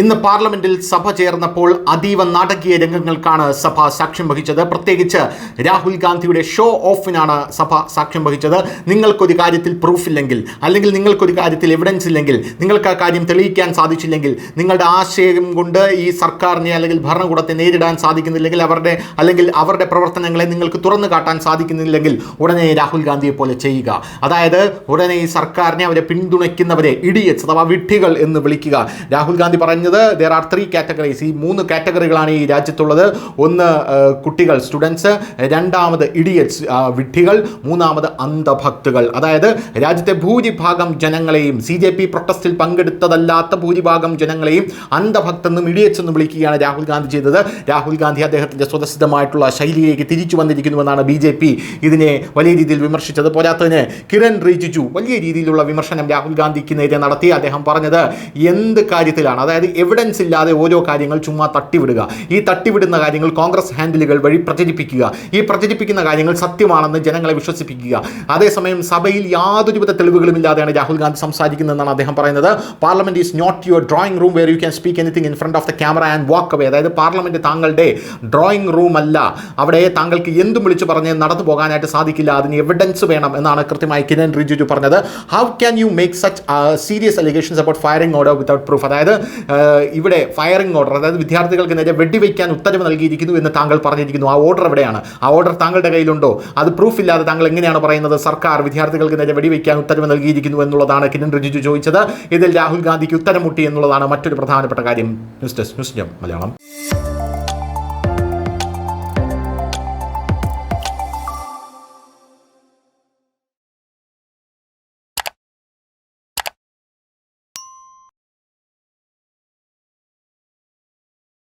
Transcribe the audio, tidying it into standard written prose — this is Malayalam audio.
ഇന്ന് പാർലമെന്റിൽ സഭ ചേർന്നപ്പോൾ അതീവ നാടകീയ രംഗങ്ങൾക്കാണ് സഭ സാക്ഷ്യം വഹിച്ചത്. പ്രത്യേകിച്ച് രാഹുൽ ഗാന്ധിയുടെ ഷോ ഓഫിനാണ് സഭ സാക്ഷ്യം വഹിച്ചത്. നിങ്ങൾക്കൊരു കാര്യത്തിൽ പ്രൂഫ് ഇല്ലെങ്കിൽ, അല്ലെങ്കിൽ നിങ്ങൾക്കൊരു കാര്യത്തിൽ എവിഡൻസ് ഇല്ലെങ്കിൽ, നിങ്ങൾക്ക് ആ കാര്യം തെളിയിക്കാൻ സാധിച്ചില്ലെങ്കിൽ, നിങ്ങളുടെ ആശയം കൊണ്ട് ഈ സർക്കാരിനെ അല്ലെങ്കിൽ ഭരണകൂടത്തെ നേരിടാൻ സാധിക്കുന്നില്ലെങ്കിൽ, അവരുടെ പ്രവർത്തനങ്ങളെ നിങ്ങൾക്ക് തുറന്നു കാട്ടാൻ സാധിക്കുന്നില്ലെങ്കിൽ ഉടനെ രാഹുൽ ഗാന്ധിയെ പോലെ ചെയ്യുക. അതായത് ഉടനെ ഈ സർക്കാരിനെ, അവരെ പിന്തുണയ്ക്കുന്നവരെ ഇഡിയറ്റ്സ് അഥവാ വിഡ്ഢികൾ എന്ന് വിളിക്കുക. രാഹുൽ ഗാന്ധി പറഞ്ഞത് there are 3 categories. ഈ 3 കാറ്റഗറികളാണ് ഈ രാജ്യത്തുള്ളത്. ഒന്ന് കുട്ടികൾ, സ്റ്റുഡൻസ്; രണ്ടാമത് ഇഡിയറ്റ്സ്, വിഡ്ഢികൾ; മൂന്നാമത് അന്ധഭക്തുകൾ. അതായത് രാജ്യത്തെ ഭൂരിഭാഗം ജനങ്ങളെയും, CJP പ്രൊട്ടസ്റ്റിൽ പങ്കെടുത്തതല്ലാത്ത ഭൂരിഭാഗം ജനങ്ങളെയും അന്ധഭക്തെന്നും ഇഡിയറ്റ്സ് എന്നും വിളിക്കുകയാണ് രാഹുൽ ഗാന്ധി ചെയ്തത്. രാഹുൽ ഗാന്ധി അദ്ദേഹത്തിൻ്റെ സ്വതസിദ്ധമായിട്ടുള്ള ശൈലിയിലേക്ക് തിരിച്ചു വന്നിരിക്കുന്നുവെന്നാണ് BJP ഇതിനെ വലിയ രീതിയിൽ വിമർശിച്ചത്. പോരാത്തതിന് കിരൺ റിജിജു വലിയ രീതിയിലുള്ള വിമർശനം രാഹുൽ ഗാന്ധിക്ക് നേരെ നടത്തി. അദ്ദേഹം പറഞ്ഞത് എന്ത് കാര്യത്തിലാണ്, അതായത് എവിഡൻസ് ഇല്ലാതെ ഓരോ കാര്യങ്ങൾ ചുമ്മാ തട്ടിവിടുക, ഈ തട്ടിവിടുന്ന കാര്യങ്ങൾ കോൺഗ്രസ് ഹാൻഡിലുകൾ വഴി പ്രചരിപ്പിക്കുക, ഈ പ്രചരിപ്പിക്കുന്ന കാര്യങ്ങൾ സത്യമാണെന്ന് ജനങ്ങളെ വിശ്വസിപ്പിക്കുക. അതേസമയം സഭയിൽ യാതൊരുവിധ തെളിവുകളും ഇല്ലാതെയാണ് രാഹുൽ ഗാന്ധി സംസാരിക്കുന്നതെന്നാണ് അദ്ദേഹം പറയുന്നത്. Parliament is not your drawing room where you can speak anything in front of the camera and walk away. അതായത് പാർലമെന്റ് താങ്കളുടെ ഡ്രോയിങ് റൂം അല്ല, അവിടെ താങ്കൾക്ക് എന്തും വിളിച്ചു പറഞ്ഞ് നടന്നു പോകാനായിട്ട് സാധിക്കില്ല, അതിന് എവിഡൻസ് വേണം എന്നാണ് കൃത്യമായി കിരൺ റിജിജു പറഞ്ഞത്. How can you make such serious allegations about firing order without proof? അതായത് ഇവിടെ ഫയറിംഗ് ഓർഡർ, അതായത് വിദ്യാർത്ഥികൾക്ക് നേരെ വെടിവെക്കാൻ ഉത്തരവ് നൽകിയിരിക്കുന്നു എന്ന് താങ്കൾ പറഞ്ഞിരിക്കുന്നു. ആ ഓർഡർ എവിടെയാണ്? ആ ഓർഡർ താങ്കളുടെ കയ്യിലുണ്ടോ? അത് പ്രൂഫ് ഇല്ലാതെ താങ്കൾ എങ്ങനെയാണ് പറയുന്നത് സർക്കാർ വിദ്യാർത്ഥികൾക്ക് നേരെ വെടിവെക്കാൻ ഉത്തരവ് നൽകിയിരിക്കുന്നു എന്നുള്ളതാണ് കിരൺ റിജിജു ചോദിച്ചത്. ഇതിൽ രാഹുൽ ഗാന്ധിക്ക് ഉത്തരം മുട്ടി എന്നുള്ളതാണ് മറ്റൊരു പ്രധാനപ്പെട്ട കാര്യം. ന്യൂസ് ഡെസ്ക്, ന്യൂസ് ജം മലയാളം.